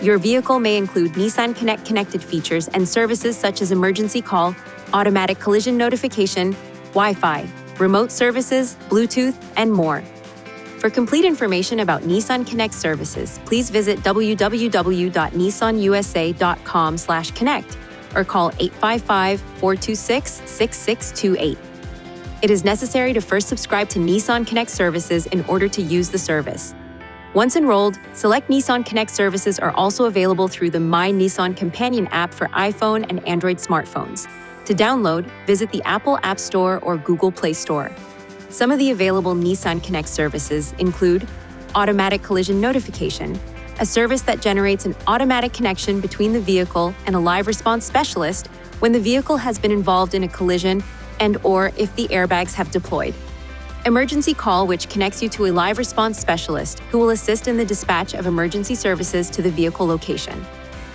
Your vehicle may include NissanConnect connected features and services such as emergency call, automatic collision notification, Wi-Fi, remote services, Bluetooth, and more. For complete information about Nissan Connect services, please visit www.nissanusa.com/connect or call 855-426-6628. It is necessary to first subscribe to Nissan Connect services in order to use the service. Once enrolled, select Nissan Connect services are also available through the My Nissan Companion app for iPhone and Android smartphones. To download, visit the Apple App Store or Google Play Store. Some of the available Nissan Connect services include automatic collision notification, a service that generates an automatic connection between the vehicle and a live response specialist when the vehicle has been involved in a collision and/or if the airbags have deployed. Emergency call, which connects you to a live response specialist who will assist in the dispatch of emergency services to the vehicle location.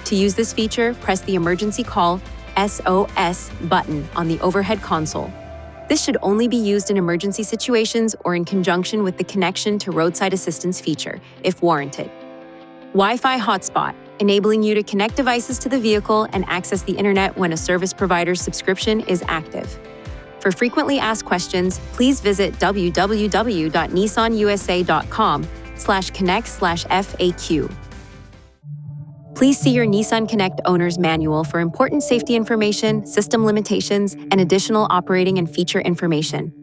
To use this feature, press the Emergency Call SOS button on the overhead console. This should only be used in emergency situations or in conjunction with the connection to roadside assistance feature, if warranted. Wi-Fi hotspot, enabling you to connect devices to the vehicle and access the internet when a service provider's subscription is active. For frequently asked questions, please visit www.nissanusa.com/connect/FAQ. Please see your Nissan Connect owner's manual for important safety information, system limitations, and additional operating and feature information.